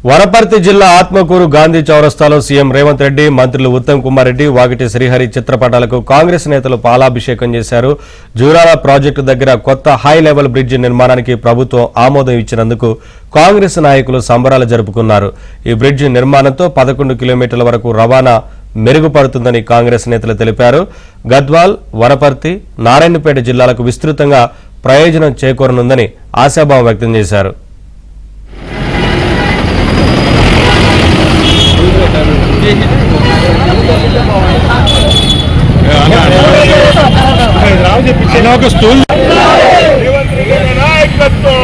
వనపర్తి జిల్లా ఆత్మకూరు గాంధీ చౌరస్తాలో సీఎం రేవంత్ రెడ్డి, మంత్రులు ఉత్తమ్ కుమార్ రెడ్డి, వాకిటి శ్రీహరి చిత్రపటాలకు కాంగ్రెస్ నేతలు పాలాభిషేకం చేశారు. జూరాల ప్రాజెక్టు దగ్గర కొత్త హై లెవెల్ బ్రిడ్జి నిర్మాణానికి ప్రభుత్వం ఆమోదం ఇచ్చినందుకు కాంగ్రెస్ నాయకులు సంబరాలు జరుపుకున్నారు. ఈ బ్రిడ్జి నిర్మాణంతో 11 కిలోమీటర్ల వరకు రవాణా మెరుగుపడుతుందని కాంగ్రెస్ నేతలు తెలిపారు. గద్వాల్, వనపర్తి, నారాయణపేట జిల్లాలకు విస్తృతంగా ప్రయోజనం చేకూరనుందని ఆశాభావం వ్యక్తం చేశారు. నాయకత్వం